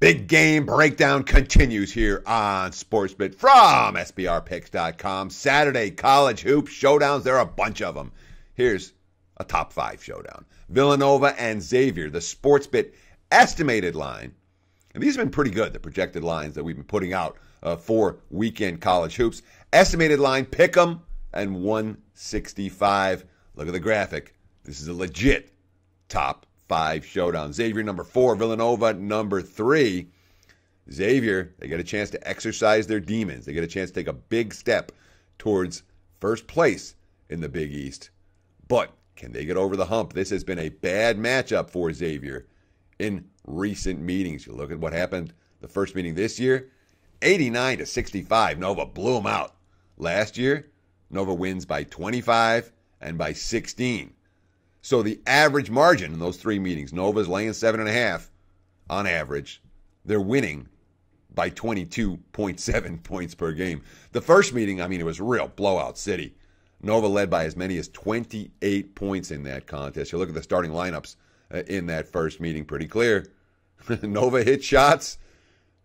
Big game breakdown continues here on SportsBit from SBRpicks.com. Saturday college hoop showdowns. There are a bunch of them. Here's a top 5 showdown. Villanova and Xavier, the SportsBit estimated line. And these have been pretty good, the projected lines that we've been putting out for weekend college hoops. Estimated line, pick 'em, and 165. Look at the graphic. This is a legit top 5 showdown. Xavier number 4, Villanova number 3. Xavier, they get a chance to exercise their demons. They get a chance to take a big step towards first place in the Big East. But can they get over the hump? This has been a bad matchup for Xavier in recent meetings. You look at what happened the first meeting this year, 89-65. Nova blew them out. Last year, Nova wins by 25 and by 16. So the average margin in those 3 meetings, Nova's laying 7.5 on average. They're winning by 22.7 points per game. The first meeting, it was real blowout city. Nova led by as many as 28 points in that contest. You look at the starting lineups in that first meeting, pretty clear. Nova hit shots,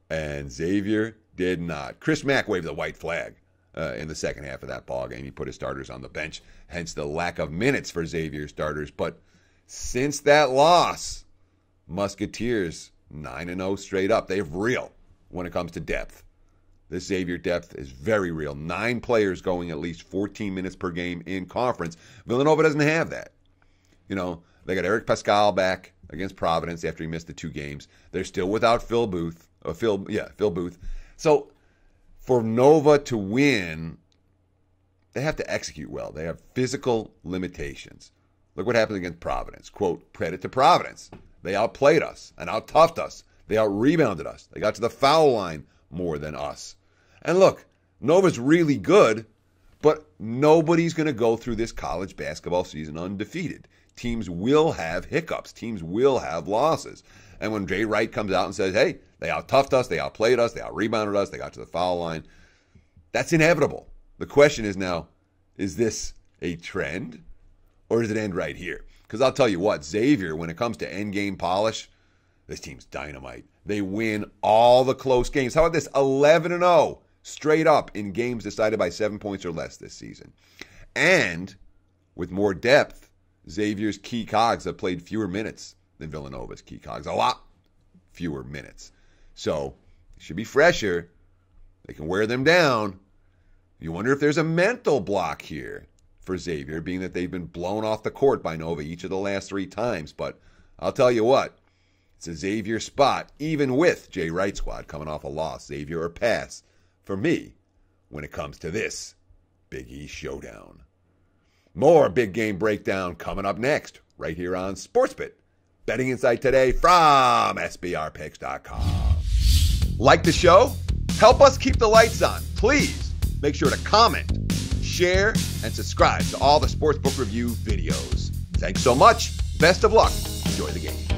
and Xavier did not. Chris Mack waved the white flag in the second half of that ballgame. He put his starters on the bench, hence the lack of minutes for Xavier starters. But since that loss, Musketeers 9-0 straight up. They're real when it comes to depth. This Xavier depth is very real. 9 players going at least 14 minutes per game in conference. Villanova doesn't have that. They got Eric Pascal back against Providence after he missed the 2 games. They're still without Phil Booth. Phil Booth. So for Nova to win, they have to execute well. They have physical limitations. Look what happened against Providence. Quote, credit to Providence. They outplayed us and out-toughed us. They out-rebounded us. They got to the foul line more than us. And look, Nova's really good, but nobody's going to go through this college basketball season undefeated. Teams will have hiccups. Teams will have losses. And when Jay Wright comes out and says, hey, they out-toughed us, they outplayed us, they out-rebounded us, they got to the foul line, that's inevitable. The question is now, is this a trend or does it end right here? Because I'll tell you what, Xavier, when it comes to endgame polish, this team's dynamite. They win all the close games. How about this? 11-0 straight up in games decided by 7 points or less this season. And with more depth, Xavier's key cogs have played fewer minutes than Villanova's key cogs. A lot fewer minutes. So it should be fresher. They can wear them down. You wonder if there's a mental block here for Xavier, being that they've been blown off the court by Nova each of the last 3 times. But I'll tell you what, it's a Xavier spot, even with Jay Wright's squad coming off a loss. Xavier or pass for me when it comes to this Big East showdown. More big game breakdown coming up next, right here on SportsBit. Betting Insight today from SBRpicks.com. Like the show? Help us keep the lights on. Please make sure to comment, share, and subscribe to all the Sportsbook Review videos. Thanks so much. Best of luck. Enjoy the game.